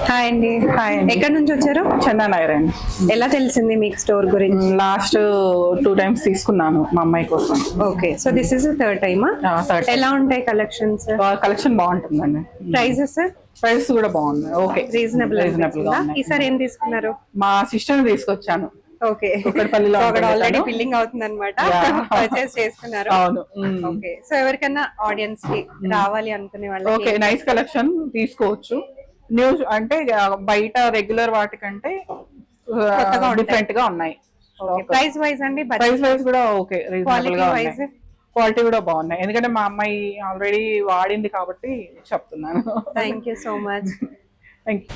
Hi అండి. Hi అండి. ఎక్కడి నుంచి వచ్చారు? చందానగర్ అండి. ఎలా తెలిసింది మీకు స్టోర్ గురించి? లాస్ట్ 2 times తీసుకున్నాను మా అమ్మాయి కోసం. Okay, so this is third టైమా? థర్డ్ ఎలా ఉంటాయి కలెక్షన్స్? కలెక్షన్ బాగుంటుందండి. ప్రైజెస్ ప్రైస్ కూడా బాగుంది. ఓకే, రీజనబుల్ రీజనబుల్ గా ఉన్నాయి. ఈసారి ఏం తీసుకున్నారు? మా సిస్టర్ తీసుకొచ్చాను. ఓకే, కుక్కడపల్లిలో ఆల్రెడీ బిల్లింగ్ అవుతుంది అనమాట. పర్చేస్ చేసుకున్నారు. అవును. ఓకే, సో ఎవరికైనా ఆడియన్స్ కి రావాలి అనుకునే వాళ్ళకి ఓకే, నైస్ కలెక్షన్ తీసుకోవచ్చు. న్యూస్ అంటే బయట రెగ్యులర్ వాటికంటే డిఫరెంట్ గా ఉన్నాయి. ప్రైస్ వైజ్ అండి? ప్రైస్ వైజ్ కూడా ఓకే, రీజనబుల్ గా ఉన్నాయి. వైజ్ క్వాలిటీ కూడా బాగున్నాయి. ఎందుకంటే మా అమ్మాయి ఆల్రెడీ వాడింది కాబట్టి చెప్తున్నాను. Thank you so much. Thank you.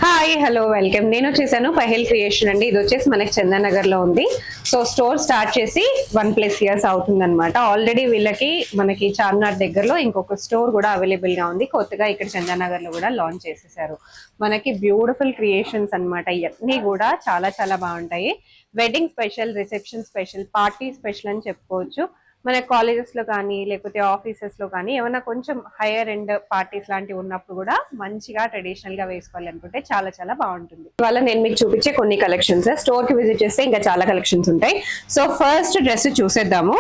Hi, hello, welcome. నేను వచ్చేసాను పహేల్ క్రియేషన్ అండి. ఇది వచ్చేసి మనకి చందానగర్ లో ఉంది. సో స్టోర్ స్టార్ట్ చేసి 1+ years అవుతుంది అనమాట. ఆల్రెడీ వీళ్ళకి మనకి చార్మినార్ దగ్గరలో ఇంకొక స్టోర్ కూడా అవైలబుల్ గా ఉంది. కొత్తగా ఇక్కడ చందానగర్ లో కూడా లాంచ్ చేసేసారు. మనకి బ్యూటిఫుల్ క్రియేషన్స్ అనమాట. ఇవన్నీ కూడా చాలా చాలా బాగుంటాయి. Wedding special, reception special, party special అని చెప్పుకోవచ్చు. మన కాలేజెస్ లో కానీ లేకపోతే ఆఫీసెస్ లో కానీ ఏమైనా కొంచెం హైయర్ ఎండ్ పార్టీస్ లాంటివి ఉన్నప్పుడు కూడా మంచిగా ట్రెడిషనల్ గా వేసుకోవాలి అనుకుంటే చాలా చాలా బాగుంటుంది. ఇవాళ నేను మీకు చూపించే కొన్ని కలెక్షన్స్. స్టోర్ కి విజిట్ చేస్తే ఇంకా చాలా కలెక్షన్స్ ఉంటాయి. సో ఫస్ట్ డ్రెస్ చూసేద్దాము.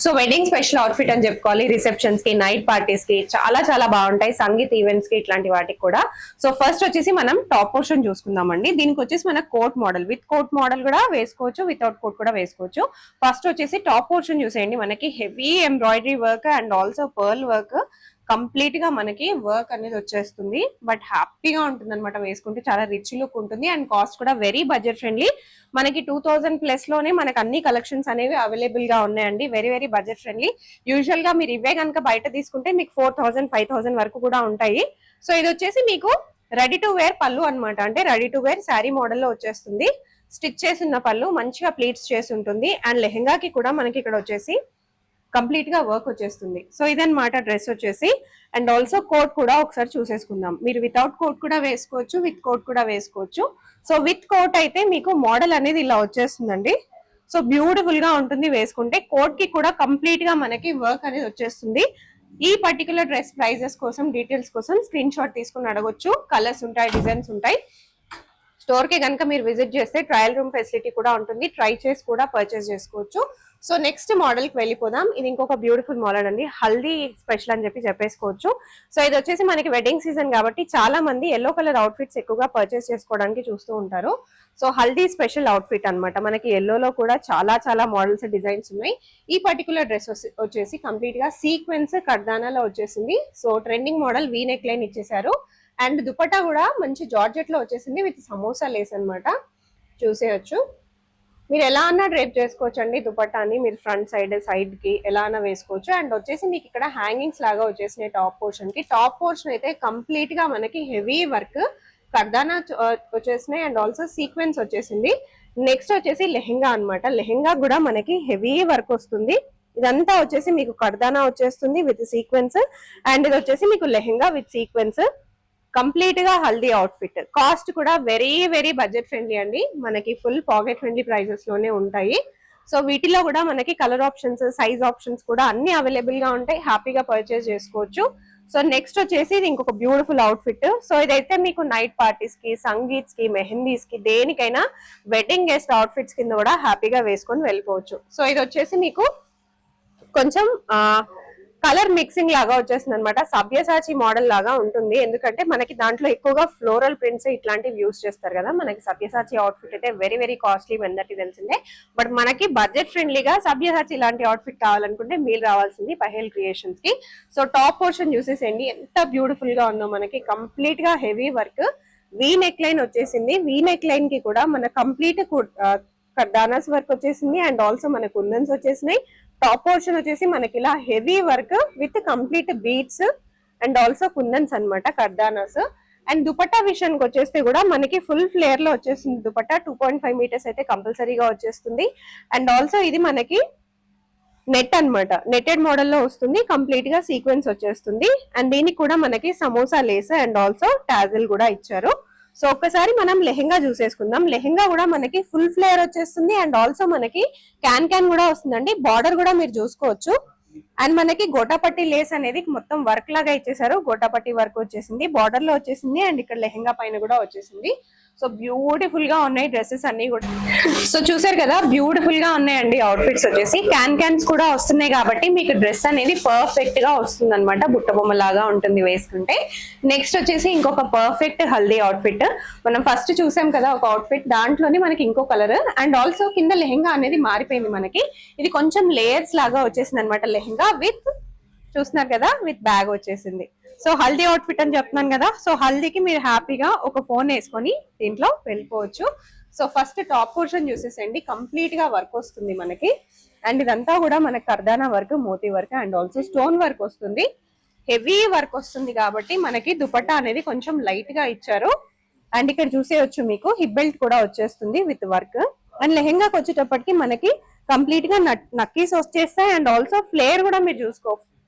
సో వెడ్డింగ్ స్పెషల్ అవుట్ఫిట్ అని చెప్పుకోవాలి. రిసెప్షన్స్ కి, నైట్ పార్టీస్ కి చాలా చాలా బాగుంటాయి. సంగీత్ ఈవెంట్స్ కి, ఇట్లాంటి వాటికి కూడా. సో ఫస్ట్ వచ్చేసి మనం టాప్ పోర్షన్ చూసుకుందామండి. దీనికి వచ్చేసి మన coat model, with coat model కూడా వేసుకోవచ్చు, వితౌట్ కోట్ కూడా వేసుకోవచ్చు. ఫస్ట్ వచ్చేసి టాప్ పోర్షన్ చూసేయండి. మనకి heavy embroidery work and also pearl work, complete గా మనకి వర్క్ అనేది వచ్చేస్తుంది. బట్ హ్యాపీగా ఉంటుంది అనమాట వేసుకుంటే. చాలా రిచ్ లుక్ ఉంటుంది అండ్ కాస్ట్ కూడా వెరీ బడ్జెట్ ఫ్రెండ్లీ. మనకి 2000+ లోనే మనకి అన్ని కలెక్షన్స్ అనేవి అవైలబుల్ గా ఉన్నాయండి. Very very budget friendly. Usual గా మీరు ఇవే కనుక బయట తీసుకుంటే మీకు 4000, 5000 వరకు కూడా ఉంటాయి. సో ఇది వచ్చేసి మీకు రెడీ టు వేర్ పళ్ళు అనమాట. అంటే ready to wear sari model లో వచ్చేస్తుంది. స్టిచ్ చేసిన పళ్ళు, మంచిగా ప్లీట్స్ చేసి ఉంటుంది. అండ్ లెహెంగాకి కూడా మనకి ఇక్కడ వచ్చేసి కంప్లీట్ గా వర్క్ వచ్చేస్తుంది. సో ఇదన్నమాట డ్రెస్ వచ్చేసి. అండ్ ఆల్సో కోట్ కూడా ఒకసారి చూసేసుకుందాం. మీరు వితౌట్ కోట్ కూడా వేసుకోవచ్చు, విత్ కోట్ కూడా వేసుకోవచ్చు. సో విత్ కోట్ అయితే మీకు మోడల్ అనేది ఇలా వచ్చేస్తుందండి. సో బ్యూటిఫుల్ గా ఉంటుంది వేసుకుంటే. కోట్ కి కూడా కంప్లీట్ గా మనకి వర్క్ అనేది వచ్చేస్తుంది. ఈ పర్టికులర్ డ్రెస్ ప్రైజెస్ కోసం, డీటెయిల్స్ కోసం స్క్రీన్ షాట్ తీసుకుని అడగొచ్చు. కలర్స్ ఉంటాయి, డిజైన్స్ ఉంటాయి. స్టోర్ కి కనుక మీరు విజిట్ చేస్తే ట్రయల్ రూమ్ ఫెసిలిటీ కూడా ఉంటుంది. ట్రై చేసి కూడా పర్చేస్ చేసుకోవచ్చు. సో నెక్స్ట్ మోడల్ కి వెళ్ళిపోదాం. ఇది ఇంకొక బ్యూటిఫుల్ మోడల్ అండి. హల్దీ స్పెషల్ అని చెప్పేసుకోవచ్చు. సో ఇది వచ్చేసి మనకి వెడ్డింగ్ సీజన్ కాబట్టి చాలా మంది ఎల్లో కలర్ అవుట్ఫిట్స్ ఎక్కువగా పర్చేస్ చేసుకోవడానికి చూస్తూ ఉంటారు. సో హల్దీ స్పెషల్ అవుట్ఫిట్ అనమాట. మనకి ఎల్లోలో కూడా చాలా చాలా మోడల్స్, డిజైన్స్ ఉన్నాయి. ఈ పర్టికులర్ డ్రెస్ వచ్చేసి కంప్లీట్ గా సీక్వెన్స్ కర్దానాలో వచ్చేసింది. So trending model, we neck line ఇచ్చేసారు. అండ్ దుపట్టా కూడా మంచి జార్జెట్ లో వచ్చేసింది విత్ సమోసా లేస్ అనమాట. చూసేయచ్చు. మీరు ఎలా అన్నా డ్రేప్ చేసుకోవచ్చు అండి దుపట్టాని. మీరు ఫ్రంట్ సైడ్ కి ఎలా అన్నా వేసుకోవచ్చు. అండ్ వచ్చేసి మీకు ఇక్కడ హ్యాంగింగ్స్ లాగా వచ్చేసినాయి టాప్ పోర్షన్ కి. టాప్ పోర్షన్ అయితే కంప్లీట్ గా మనకి హెవీ వర్క్ కర్దానా వచ్చేసినాయి అండ్ ఆల్సో సీక్వెన్స్ వచ్చేసింది. నెక్స్ట్ వచ్చేసి లెహెంగా అనమాట. లెహెంగా కూడా మనకి హెవీ వర్క్ వస్తుంది. ఇదంతా వచ్చేసి మీకు కర్దానా వచ్చేస్తుంది విత్ సీక్వెన్స్. అండ్ ఇది వచ్చేసి మీకు లెహెంగా విత్ సీక్వెన్స్. కంప్లీట్ గా హల్దీ అవుట్ఫిట్. కాస్ట్ కూడా వెరీ వెరీ బడ్జెట్ ఫ్రెండ్లీ అండి. మనకి ఫుల్ పాకెట్ ఫ్రెండ్లీ ప్రైజెస్ లోనే ఉంటాయి. సో వీటిలో కూడా మనకి కలర్ ఆప్షన్స్, సైజ్ ఆప్షన్స్ కూడా అన్ని అవైలబుల్ గా ఉంటాయి. హ్యాపీగా పర్చేస్ చేసుకోవచ్చు. సో నెక్స్ట్ వచ్చేసి ఇది ఇంకొక బ్యూటిఫుల్ అవుట్ఫిట్. సో ఇదైతే మీకు నైట్ పార్టీస్ కి, సంగీత్స్ కి, మెహందీస్ కి, దేనికైనా వెడ్డింగ్ గెస్ట్ అవుట్ఫిట్స్ కింద కూడా హ్యాపీగా వేసుకొని వెళ్ళిపోవచ్చు. సో ఇది వచ్చేసి మీకు కొంచెం కలర్ మిక్సింగ్ లాగా వచ్చేస్తుంది అనమాట. సబ్యసాచి మోడల్ లాగా ఉంటుంది. ఎందుకంటే మనకి దాంట్లో ఎక్కువగా ఫ్లోరల్ ప్రింట్స్ ఇట్లాంటివి యూస్ చేస్తారు కదా. మనకి సబ్యసాచి అవుట్ఫిట్ అయితే వెరీ వెరీ కాస్ట్లీ, అందరికీ తెలిసిందే. బట్ మనకి బడ్జెట్ ఫ్రెండ్లీగా సబ్యసాచి ఇలాంటి అవుట్ఫిట్ కావాలనుకుంటే మీరు రావాల్సింది పహేల్ క్రియేషన్స్ కి. సో టాప్ పోర్షన్ చూసేసేయండి ఎంత బ్యూటిఫుల్ గా ఉందో. మనకి కంప్లీట్ గా heavy work, V neck line వచ్చేసింది. వీ నెక్ లైన్ కి కూడా మన కంప్లీట్ కర్దానాస్ వర్క్ వచ్చేసింది అండ్ ఆల్సో మన కుందన్స్ వచ్చేసినాయి. టాప్ పోర్షన్ వచ్చేసి మనకి ఇలా heavy work with complete beads and also కుందన్స్ అనమాట, కర్దానాస్. అండ్ దుపట్టా విషయానికి వచ్చేస్తే కూడా మనకి ఫుల్ ఫ్లేర్ లో వచ్చేస్తుంది దుపట్టా. 2.5 meters అయితే కంపల్సరీగా వచ్చేస్తుంది. అండ్ ఆల్సో ఇది మనకి నెట్ అనమాట, నెట్టెడ్ మోడల్ లో వస్తుంది. కంప్లీట్ గా సీక్వెన్స్ వచ్చేస్తుంది. అండ్ దీనికి కూడా మనకి samosa Lay's and also tassel కూడా ఇచ్చారు. సో ఒక్కసారి మనం లెహెంగా చూసేసుకుందాం. లెహెంగా కూడా మనకి ఫుల్ ఫ్లేయర్ వచ్చేస్తుంది అండ్ ఆల్సో మనకి క్యాన్ కూడా వస్తుందండి. బార్డర్ కూడా మీరు చూసుకోవచ్చు. అండ్ మనకి గోటాపట్టి లేస్ అనేది మొత్తం వర్క్ లాగా ఇచ్చేసారు. గోటాపట్టి వర్క్ వచ్చేసింది, బార్డర్ లో వచ్చేసింది, అండ్ ఇక్కడ లెహంగా పైన కూడా వచ్చేసింది. సో బ్యూటిఫుల్ గా ఉన్నాయి డ్రెస్సెస్ అన్ని కూడా. సో చూసారు కదా, బ్యూటిఫుల్ గా ఉన్నాయండి అవుట్ఫిట్స్ వచ్చేసి. క్యాన్స్ కూడా వస్తున్నాయి కాబట్టి మీకు డ్రెస్ అనేది పర్ఫెక్ట్ గా వస్తుంది అనమాట. బుట్ట బొమ్మ లాగా ఉంటుంది వేసుకుంటే. నెక్స్ట్ వచ్చేసి ఇంకొక పర్ఫెక్ట్ హల్దీ అవుట్ఫిట్. మనం ఫస్ట్ చూసాం కదా ఒక అవుట్ఫిట్, దాంట్లోనే మనకి ఇంకో కలర్, అండ్ ఆల్సో కింద లెహంగా అనేది మారిపోయింది మనకి. ఇది కొంచెం లేయర్స్ లాగా వచ్చేసింది అనమాట లెహంగా విత్, చూస్తున్నారు కదా, విత్ బ్యాగ్ వచ్చేసింది. సో హల్దీ అవుట్ఫిట్ అని చెప్తున్నాను కదా. సో హల్దీకి మీరు హ్యాపీగా ఒక ఫోన్ వేసుకొని దీంట్లో వెళ్ళిపోవచ్చు. సో ఫస్ట్ టాప్ పోర్షన్ చూసేసండి, కంప్లీట్ గా వర్క్ వస్తుంది మనకి. అండ్ ఇదంతా కూడా మనకి కర్దానా వర్క్, మోతీ work, and also stone work వస్తుంది. హెవీ వర్క్ వస్తుంది కాబట్టి మనకి దుపట్టా అనేది కొంచెం లైట్ గా ఇచ్చారు. అండ్ ఇక్కడ చూసేయచ్చు మీకు హిప్ బెల్ట్ కూడా వచ్చేస్తుంది విత్ వర్క్. అండ్ లెహెంగాకి వచ్చేటప్పటికి మనకి కంప్లీట్ గా నక్కీస్ వచ్చేస్తాయి. అండ్ ఆల్సో ఫ్లేర్ కూడా మీరు చూసుకో,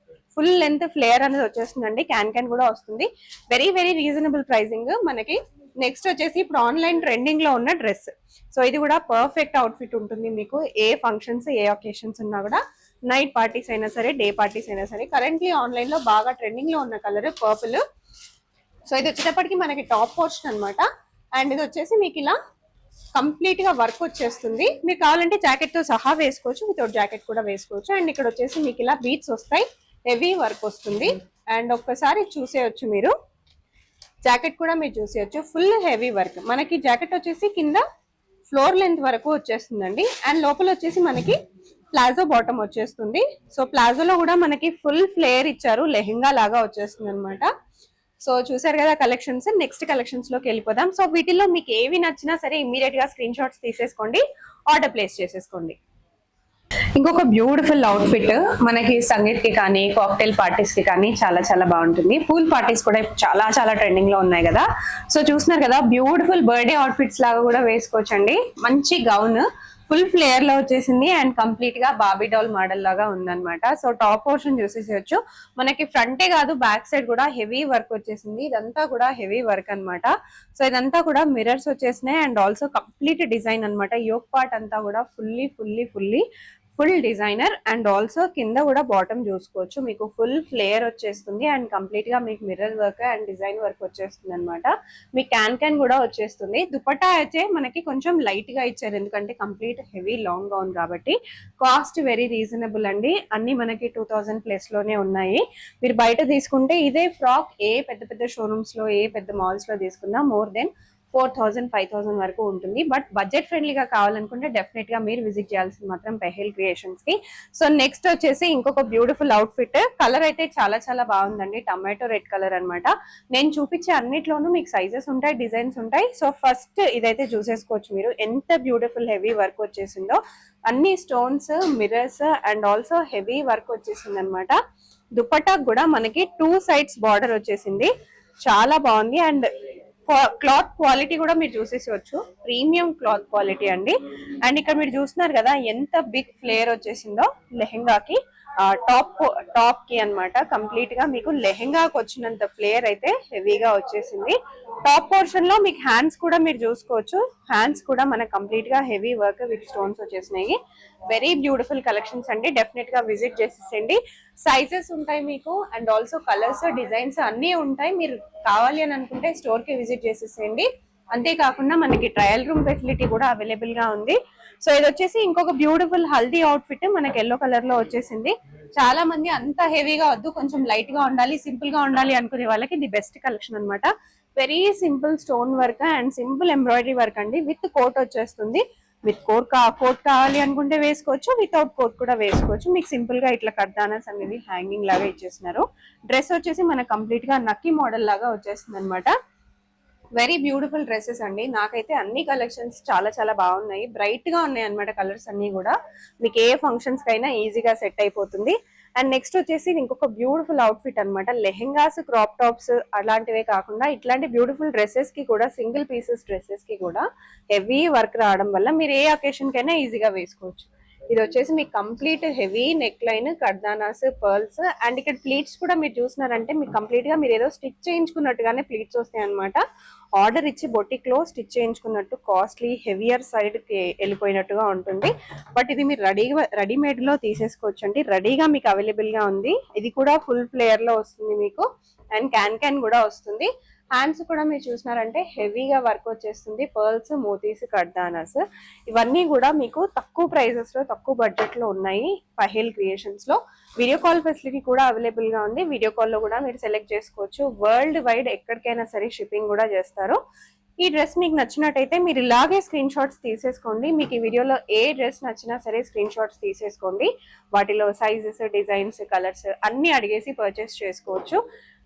ఫుల్ లెంత్ ఫ్లేర్ అనేది వచ్చేస్తుందండి. క్యాన్ కూడా వస్తుంది. వెరీ వెరీ రీజనబుల్ ప్రైసింగ్ మనకి. నెక్స్ట్ వచ్చేసి ఇప్పుడు ఆన్లైన్ ట్రెండింగ్ లో ఉన్న డ్రెస్. సో ఇది కూడా పర్ఫెక్ట్ అవుట్ఫిట్ ఉంటుంది మీకు. ఏ ఫంక్షన్స్, ఏ ఒకేషన్స్ ఉన్నా కూడా, నైట్ పార్టీస్ అయినా సరే, డే పార్టీస్ అయినా సరే. కరెంట్లీ ఆన్లైన్ లో బాగా ట్రెండింగ్ లో ఉన్న కలర్ పర్పుల్. సో ఇది వచ్చేటప్పటికి మనకి టాప్ పోర్షన్ అనమాట. అండ్ ఇది వచ్చేసి మీకు ఇలా కంప్లీట్ గా వర్క్ వచ్చేస్తుంది. మీకు కావాలంటే జాకెట్ తో సహా వేసుకోవచ్చు, వితౌట్ జాకెట్ కూడా వేసుకోవచ్చు. అండ్ ఇక్కడ వచ్చేసి మీకు ఇలా బీట్స్ వస్తాయి, హెవీ వర్క్ వస్తుంది. అండ్ ఒక్కసారి చూసేయచ్చు మీరు, జాకెట్ కూడా మీరు చూసేయచ్చు, ఫుల్ హెవీ వర్క్. మనకి జాకెట్ వచ్చేసి కింద ఫ్లోర్ లెంత్ వరకు వచ్చేస్తుందండి. అండ్ లోపల వచ్చేసి మనకి ప్లాజో బాటమ్ వచ్చేస్తుంది. సో ప్లాజోలో కూడా మనకి ఫుల్ ఫ్లేర్ ఇచ్చారు, లెహెంగా లాగా వచ్చేస్తుంది అనమాట. సో చూసారు కదా కలెక్షన్స్. నెక్స్ట్ కలెక్షన్స్ లోకి వెళ్ళిపోదాం. సో వీటిల్లో మీకు ఏవి నచ్చినా సరే ఇమీడియట్ గా స్క్రీన్ షాట్స్ తీసేసుకోండి, ఆర్డర్ ప్లేస్ చేసేసుకోండి. ఇంకొక బ్యూటిఫుల్ అవుట్ఫిట్ మనకి సంగీత్ కి కానీ, కాక్టైల్ పార్టీస్ కి కానీ చాలా చాలా బాగుంటుంది. పూల్ పార్టీస్ కూడా చాలా చాలా ట్రెండింగ్ లో ఉన్నాయి కదా. సో చూస్తున్నారు కదా, బ్యూటిఫుల్ బర్త్డే అవుట్ఫిట్స్ లాగా కూడా వేసుకోవచ్చండి. మంచి గౌన్ ఫుల్ ఫ్లేయర్ లో వచ్చేసింది, అండ్ కంప్లీట్ గా బాబీ డాల్ మోడల్ లాగా ఉందన్నమాట. సో టాప్ పోర్షన్ చూసేసేయచ్చు. మనకి ఫ్రంటే కాదు, బ్యాక్ సైడ్ కూడా హెవీ వర్క్ వచ్చేసింది. ఇదంతా కూడా హెవీ వర్క్ అన్నమాట. సో ఇదంతా కూడా మిర్రర్స్ వచ్చేసినాయి, అండ్ ఆల్సో కంప్లీట్ డిజైన్ అన్నమాట. యోక్ పార్ట్ అంతా కూడా ఫుల్ డిజైనర్. అండ్ ఆల్సో కింద కూడా బాటమ్ చూసుకోవచ్చు, మీకు ఫుల్ ఫ్లేయర్ వచ్చేస్తుంది. అండ్ కంప్లీట్ గా మీకు mirror work and design work వచ్చేస్తుంది అనమాట. మీ క్యాన్ కూడా వచ్చేస్తుంది. దుపట్టా అయితే మనకి కొంచెం లైట్ గా ఇచ్చారు, ఎందుకంటే కంప్లీట్ హెవీ లాంగ్ గౌన్ కాబట్టి. కాస్ట్ వెరీ రీజనబుల్ అండి, అన్ని మనకి 2000 ప్లస్ లోనే ఉన్నాయి. మీరు బయట తీసుకుంటే ఇదే ఫ్రాక్ ఏ పెద్ద పెద్ద షోరూమ్స్ లో, ఏ పెద్ద మాల్స్ లో తీసుకున్నా మోర్ దెన్ 4000 5000 వరకు ఉంటుంది. బట్ బడ్జెట్ ఫ్రెండ్లీగా కావాలనుకుంటే డెఫినెట్ గా మీరు విజిట్ చేయాల్సింది మాత్రం పెహెల్ క్రియేషన్స్ కి. సో నెక్స్ట్ వచ్చేసి ఇంకొక బ్యూటిఫుల్ అవుట్ఫిట్. కలర్ అయితే చాలా చాలా బాగుందండి, టమాటో రెడ్ కలర్ అన్నమాట. నేను చూపించే అన్నిట్లోనూ మీకు సైజెస్ ఉంటాయి, డిజైన్స్ ఉంటాయి. సో ఫస్ట్ ఇదైతే చూసేసుకోవచ్చు మీరు, ఎంత బ్యూటిఫుల్ హెవీ వర్క్ వచ్చేసిందో. అన్ని stones, mirrors, and also heavy work వచ్చేసింది అనమాట. దుపట్టా కూడా మనకి 2 సైడ్స్ బార్డర్ వచ్చేసింది, చాలా బాగుంది. అండ్ క్లాత్ క్వాలిటీ కూడా మీరు చూసేసుకోవచ్చు, ప్రీమియం క్లాత్ క్వాలిటీ అండి. అండ్ ఇక్కడ మీరు చూస్తున్నారు కదా ఎంత బిగ్ ఫ్లేర్ వచ్చేసిందో లెహెంగాకి, టాప్ కి అన్నమాట. కంప్లీట్ గా మీకు లెహెంగాకి వచ్చినంత ఫ్లేర్ అయితే హెవీగా వచ్చేసింది. టాప్ పోర్షన్ లో మీకు హ్యాండ్స్ కూడా మీరు చూసుకోవచ్చు, హ్యాండ్స్ కూడా మనకు కంప్లీట్ గా హెవీ వర్క్ విత్ స్టోన్స్ వచ్చేసినాయి. వెరీ బ్యూటిఫుల్ కలెక్షన్స్ అండి, డెఫినెట్ గా విజిట్ చేసేసండి. సైజెస్ ఉంటాయి మీకు, అండ్ ఆల్సో కలర్స్, డిజైన్స్ అన్ని ఉంటాయి. మీరు కావాలి అని అనుకుంటే స్టోర్ కి విజిట్ చేసేసేయండి. అంతేకాకుండా మనకి ట్రయల్ రూమ్ ఫెసిలిటీ కూడా అవైలబుల్ గా ఉంది. సో ఇది వచ్చేసి ఇంకొక బ్యూటిఫుల్ హల్దీ అవుట్ఫిట్ మనకి ఎల్లో కలర్ లో వచ్చేసింది. చాలా మంది అంత హెవీగా వద్దు, కొంచెం లైట్ గా ఉండాలి, సింపుల్ గా ఉండాలి అనుకునే వాళ్ళకి ఇది బెస్ట్ కలెక్షన్ అన్నమాట. Very simple stone work and simple embroidery work అండి, విత్ కోట్ వచ్చేస్తుంది. విత్ కోట్ కావాలి అనుకుంటే వేసుకోవచ్చు, వితౌట్ కోట్ కూడా వేసుకోవచ్చు. మీకు సింపుల్ గా ఇట్లా కర్దానాస్ అనేది హ్యాంగింగ్ లాగా ఇచ్చేస్తున్నారు. డ్రెస్ వచ్చేసి మనకు కంప్లీట్ గా నక్కీ మోడల్ లాగా వచ్చేస్తుంది అనమాట. వెరీ బ్యూటిఫుల్ డ్రెస్సెస్ అండి. నాకైతే అన్ని కలెక్షన్స్ చాలా చాలా బాగున్నాయి, బ్రైట్ గా ఉన్నాయి అనమాట. కలర్స్ అన్ని కూడా మీకు ఏ ఫంక్షన్స్ కైనా ఈజీగా సెట్ అయిపోతుంది. అండ్ నెక్స్ట్ వచ్చేసి ఇంకొక బ్యూటిఫుల్ అవుట్ఫిట్ అనమాట. లెహెంగాస్, క్రాప్ టాప్స్ అలాంటివే కాకుండా ఇట్లాంటి బ్యూటిఫుల్ డ్రెస్సెస్ కి కూడా, సింగిల్ పీసెస్ డ్రెస్సెస్ కి కూడా హెవీ వర్క్ రావడం వల్ల మీరు ఏ అకేషన్ కైనా ఈజీగా వేసుకోవచ్చు. ఇది వచ్చేసి మీకు కంప్లీట్ హెవీ నెక్ లైన్, కర్దానాస్, పర్ల్స్, అండ్ ఇక్కడ ప్లీట్స్ కూడా మీరు చూసినారంటే మీకు కంప్లీట్ గా మీరు ఏదో స్టిచ్ చేయించుకున్నట్టుగానే ప్లీట్స్ వస్తాయి అనమాట. ఆర్డర్ ఇచ్చి బొటిక్ లో స్టిచ్ చేయించుకున్నట్టు కాస్ట్లీ హెవియర్ సైడ్ కి వెళ్ళిపోయినట్టుగా ఉంటుంది. బట్ ఇది మీరు రెడీమేడ్ లో తీసేసుకోవచ్చు అండి. రెడీగా మీకు అవైలబుల్ గా ఉంది. ఇది కూడా ఫుల్ ఫ్లేయర్ లో వస్తుంది మీకు, అండ్ క్యాన్ కూడా వస్తుంది. హ్యాండ్స్ కూడా మీరు చూసినారంటే హెవీగా వర్క్ వచ్చేస్తుంది. పర్ల్స్, మోతీస్, కర్దానాస్ ఇవన్నీ కూడా మీకు తక్కువ ప్రైజెస్ లో, తక్కువ బడ్జెట్ లో ఉన్నాయి పహేల్ క్రియేషన్స్ లో. వీడియో కాల్ ఫెసిలిటీ కూడా అవైలబుల్ గా ఉంది. వీడియో కాల్ లో కూడా మీరు సెలెక్ట్ చేసుకోవచ్చు. వరల్డ్ వైడ్ ఎక్కడికైనా సరే షిప్పింగ్ కూడా చేస్తారు. ఈ డ్రెస్ మీకు నచ్చినట్టయితే మీరు ఇలాగే స్క్రీన్ షాట్స్ తీసేసుకోండి. మీకు ఈ వీడియోలో ఏ డ్రెస్ నచ్చినా సరే స్క్రీన్ షాట్స్ తీసేసుకోండి. వాటిలో సైజెస్, డిజైన్స్, కలర్స్ అన్ని అడిగేసి పర్చేస్ చేసుకోవచ్చు.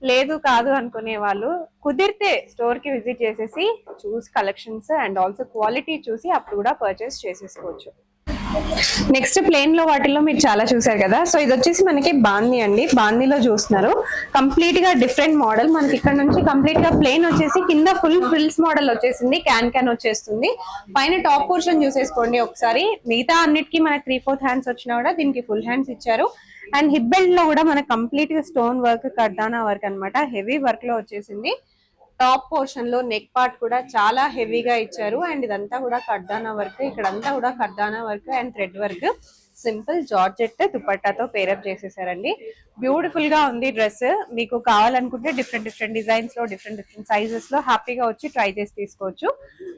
లేదు కాదు అనుకునే వాళ్ళు కుదిరితే స్టోర్ కి విజిట్ చేసేసి చూసి కలెక్షన్స్ అండ్ ఆల్సో క్వాలిటీ చూసి అప్పుడు కూడా పర్చేస్ చేసేసుకోవచ్చు. నెక్స్ట్ ప్లేన్ లో వాటిల్లో మీరు చాలా చూసారు కదా. సో ఇది వచ్చేసి మనకి బాందీ అండి. బాందీలో చూస్తున్నారు కంప్లీట్ గా డిఫరెంట్ మోడల్. మనకి ఇక్కడ నుంచి కంప్లీట్ గా ప్లేన్ వచ్చేసి కింద ఫుల్ ఫ్రిల్స్ మోడల్ వచ్చేసింది. క్యాన్ వచ్చేస్తుంది. పైన టాప్ పోర్షన్ చూసేసుకోండి ఒకసారి. మిగతా అన్నిటికీ మనకి 3/4 హ్యాండ్స్ వచ్చినా కూడా దీనికి ఫుల్ హ్యాండ్స్ ఇచ్చారు. అండ్ హిప్ బెల్ట్ లో కూడా మనకి కంప్లీట్ గా స్టోన్ వర్క్, కర్దానా వర్క్ అన్నమాట. హెవీ వర్క్ లో వచ్చేసింది. టాప్ పోర్షన్ లో నెక్ పార్ట్ కూడా చాలా హెవీగా ఇచ్చారు. అండ్ ఇదంతా కూడా కర్దానా వర్క్. ఇక్కడంతా కూడా కర్దానా work and thread work. Simple georgette దుపట్టాతో పేరప్ చేసేసారండి. బ్యూటిఫుల్ గా ఉంది డ్రెస్. మీకు కావాలనుకుంటే డిఫరెంట్ డిజైన్స్ లో, డిఫరెంట్ సైజెస్ లో హ్యాపీగా వచ్చి ట్రై చేసి తీసుకోవచ్చు.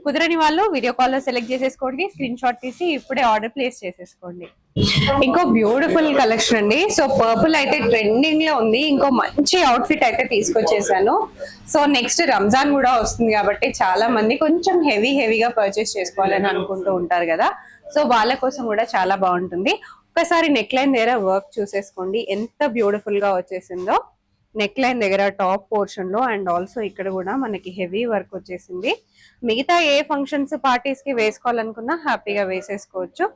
కుదరని వాళ్ళు వీడియో కాల్ లో సెలెక్ట్ చేసేసుకోండి. స్క్రీన్ షాట్ తీసి ఇప్పుడే ఆర్డర్ ప్లేస్ చేసేసుకోండి. ఇంకో బ్యూటిఫుల్ కలెక్షన్ అండి. సో పర్పుల్ అయితే ట్రెండింగ్ లో ఉంది. ఇంకో మంచి అవుట్ ఫిట్ అయితే తీసుకొచ్చేసాను. సో నెక్స్ట్ రంజాన్ కూడా వస్తుంది కాబట్టి చాలా మంది కొంచెం హెవీగా పర్చేస్ చేసుకోవాలని అనుకుంటూ ఉంటారు కదా. సో వాళ్ళ కోసం కూడా చాలా బాగుంటుంది. ఒకసారి నెక్ లైన్ దగ్గర వర్క్ చూసేసుకోండి ఎంత బ్యూటిఫుల్ గా వచ్చేసిందో. నెక్ లైన్ దగ్గర టాప్ పోర్షన్ లో అండ్ ఆల్సో ఇక్కడ కూడా మనకి హెవీ వర్క్ వచ్చేసింది. మిగతా ఏ ఫంక్షన్స్, పార్టీస్ కి వేసుకోవాలనుకున్నా హ్యాపీగా వేసేసుకోవచ్చు.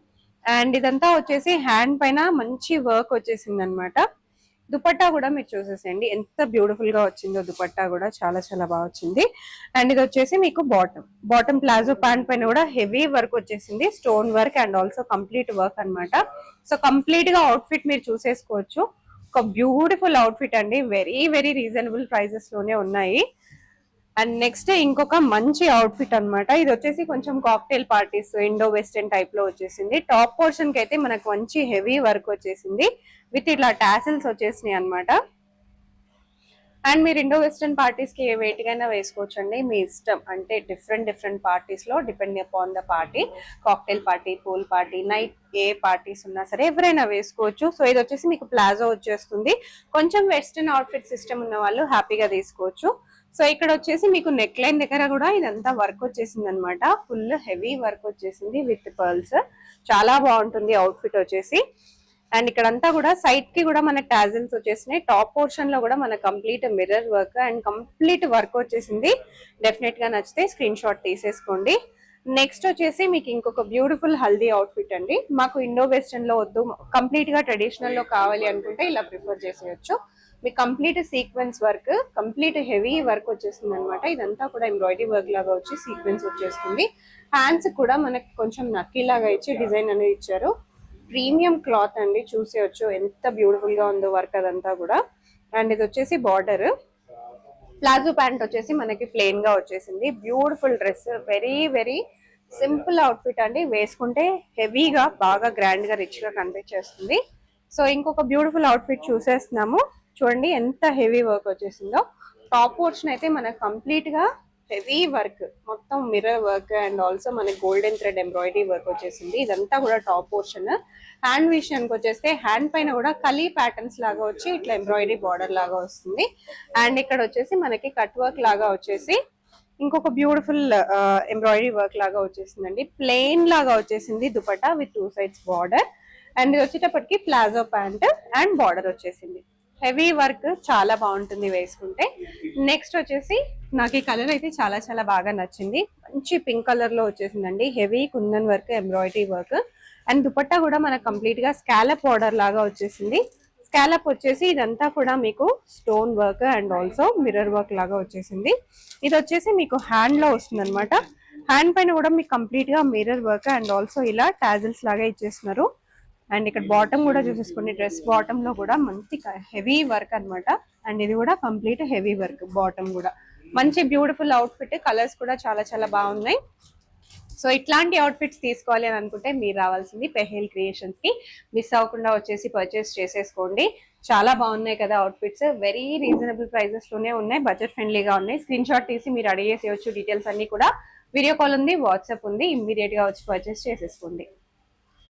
అండ్ ఇదంతా వచ్చేసి హ్యాండ్ పైన మంచి వర్క్ వచ్చేసింది అనమాట. దుపట్టా కూడా మీరు చూసేసేయండి ఎంత బ్యూటిఫుల్ గా వచ్చిందో. దుపట్టా కూడా చాలా బాగా వచ్చింది. అండ్ ఇది వచ్చేసి మీకు బాటమ్ ప్లాజో ప్యాంట్ పైన కూడా హెవీ వర్క్ వచ్చేసింది. Stone work and also complete work అన్నమాట. సో కంప్లీట్ గా అవుట్ ఫిట్ మీరు చూసేసుకోవచ్చు. ఒక బ్యూటిఫుల్ అవుట్ ఫిట్ అండి. వెరీ రీజనబుల్ ప్రైజెస్ లోనే ఉన్నాయి. అండ్ నెక్స్ట్ ఇంకొక మంచి అవుట్ ఫిట్ అనమాట. ఇది వచ్చేసి కొంచెం cocktail parties, Indo western type లో వచ్చేసింది. టాప్ పోర్షన్ కి అయితే మనకు మంచి హెవీ వర్క్ వచ్చేసింది. విత్ ఇట్లా టాసిల్స్ వచ్చేసినాయి అనమాట. అండ్ మీరు ఇండో వెస్టర్న్ పార్టీస్ కి ఏ వేటికైనా వేసుకోవచ్చు అండి, మీ ఇష్టం. అంటే డిఫరెంట్ పార్టీస్ లో depend upon the party. Cocktail party, pool party, night A parties ఉన్నా సరే ఎవరైనా వేసుకోవచ్చు. సో ఇది వచ్చేసి మీకు ప్లాజో వచ్చేస్తుంది. కొంచెం వెస్టర్న్ అవుట్ఫిట్ సిస్టమ్ ఉన్న వాళ్ళు హ్యాపీగా తీసుకోవచ్చు. సో ఇక్కడ వచ్చేసి మీకు నెక్ లైన్ దగ్గర కూడా ఇదంతా వర్క్ వచ్చేసింది అనమాట. ఫుల్ హెవీ వర్క్ వచ్చేసింది విత్ పర్ల్స్. చాలా బాగుంటుంది అవుట్ ఫిట్ వచ్చేసి. అండ్ ఇక్కడంతా కూడా సైడ్ కి కూడా మన టాజిల్స్ వచ్చేసినాయి. టాప్ పోర్షన్ లో కూడా మన complete mirror work and complete work వచ్చేసింది. డెఫినెట్ గా నచ్చితే స్క్రీన్ షాట్ తీసేసుకోండి. నెక్స్ట్ వచ్చేసి మీకు ఇంకొక బ్యూటిఫుల్ హల్దీ అవుట్ ఫిట్ అండి. మాకు ఇండో వెస్టర్న్ లో వద్దు, కంప్లీట్ గా ట్రెడిషనల్ లో కావాలి అనుకుంటే ఇలా ప్రిఫర్ చేసేయచ్చు. మీకు complete sequence work, complete heavy work వచ్చేస్తుంది అనమాట. ఇదంతా కూడా ఎంబ్రాయిడరీ వర్క్ లాగా వచ్చి సీక్వెన్స్ వచ్చేస్తుంది. హ్యాండ్స్ కూడా మనకి కొంచెం నక్కీ లాగా ఇచ్చి డిజైన్ అనేది ఇచ్చారు. ప్రీమియం క్లాత్ అండి, చూసేయచ్చు ఎంత బ్యూటిఫుల్ గా ఉందో వర్క్ అదంతా కూడా. అండ్ ఇది వచ్చేసి బార్డర్. ప్లాజో ప్యాంట్ వచ్చేసి మనకి ప్లెయిన్ గా వచ్చేసింది. Beautiful dress, very simple out fit అండి. వేసుకుంటే హెవీగా బాగా గ్రాండ్ గా రిచ్ గా కనిపించేస్తుంది. సో ఇంకొక బ్యూటిఫుల్ అవుట్ ఫిట్ చూసేస్తున్నాము. చూడండి ఎంత హెవీ వర్క్ వచ్చేసిందో. టాప్ పోర్షన్ అయితే మనకు కంప్లీట్ గా హెవీ వర్క్, మొత్తం మిర్రర్ వర్క్ అండ్ ఆల్సో మనకి గోల్డెన్ థ్రెడ్ ఎంబ్రాయిడరీ వర్క్ వచ్చేసింది. ఇదంతా కూడా టాప్ పోర్షన్. హ్యాండ్ విషయానికి వచ్చేస్తే హ్యాండ్ పైన కూడా కలీ ప్యాటర్న్స్ లాగా వచ్చి ఇట్లా ఎంబ్రాయిడరీ బార్డర్ లాగా వస్తుంది. అండ్ ఇక్కడ వచ్చేసి మనకి కట్ వర్క్ లాగా వచ్చేసి ఇంకొక బ్యూటిఫుల్ ఎంబ్రాయిడరీ వర్క్ లాగా వచ్చేసిందండి. ప్లెయిన్ లాగా వచ్చేసింది dupatta with 2 sides border. And ఇది వచ్చేటప్పటికి ప్లాజో ప్యాంట్ అండ్ బార్డర్ వచ్చేసింది. హెవీ వర్క్ చాలా బాగుంటుంది వేసుకుంటే. నెక్స్ట్ వచ్చేసి నాకు ఈ కలర్ అయితే చాలా బాగా నచ్చింది. మంచి పింక్ కలర్ లో వచ్చేసిందండి. Heavy kundan work, embroidery work. And dupatta కూడా మనకు కంప్లీట్ గా స్కాలప్ బార్డర్ లాగా వచ్చేసింది. స్కాలప్ వచ్చేసి ఇదంతా కూడా మీకు stone work and also mirror work లాగా వచ్చేసింది. ఇది వచ్చేసి మీకు హ్యాండ్ లో వస్తుంది అనమాట. హ్యాండ్ పైన కూడా మీకు కంప్లీట్ గా మిర్రర్ వర్క్ అండ్ ఆల్సో ఇలా టాజిల్స్ లాగా ఇచ్చేస్తున్నారు. అండ్ ఇక్కడ బాటమ్ కూడా చూసేసుకోండి, డ్రెస్ బాటమ్ లో కూడా మంచి హెవీ వర్క్ అన్నమాట. అండ్ ఇది కూడా కంప్లీట్ హెవీ వర్క్, బాటమ్ కూడా మంచి బ్యూటిఫుల్ అవుట్ఫిట్, కలర్స్ కూడా చాలా చాలా బాగున్నాయి. సో ఇట్లాంటి అవుట్ఫిట్స్ తీసుకోవాలి అని అనుకుంటే మీరు రావాల్సింది పెహేల్ క్రియేషన్స్ కి. మిస్ అవ్వకుండా వచ్చేసి పర్చేస్ చేసేసుకోండి. చాలా బాగున్నాయి కదా అవుట్ఫిట్స్, వెరీ రీజనబుల్ ప్రైజెస్ లోనే ఉన్నాయి, బడ్జెట్ ఫ్రెండ్లీగా ఉన్నాయి. స్క్రీన్ షాట్ తీసి మీరు అడిగేసేయచ్చు. డీటెయిల్స్ అన్ని కూడా వీడియో కాల్ ఉంది, వాట్సాప్ ఉంది, ఇమ్మీడియట్ గా వచ్చి పర్చేస్ చేసేసుకోండి.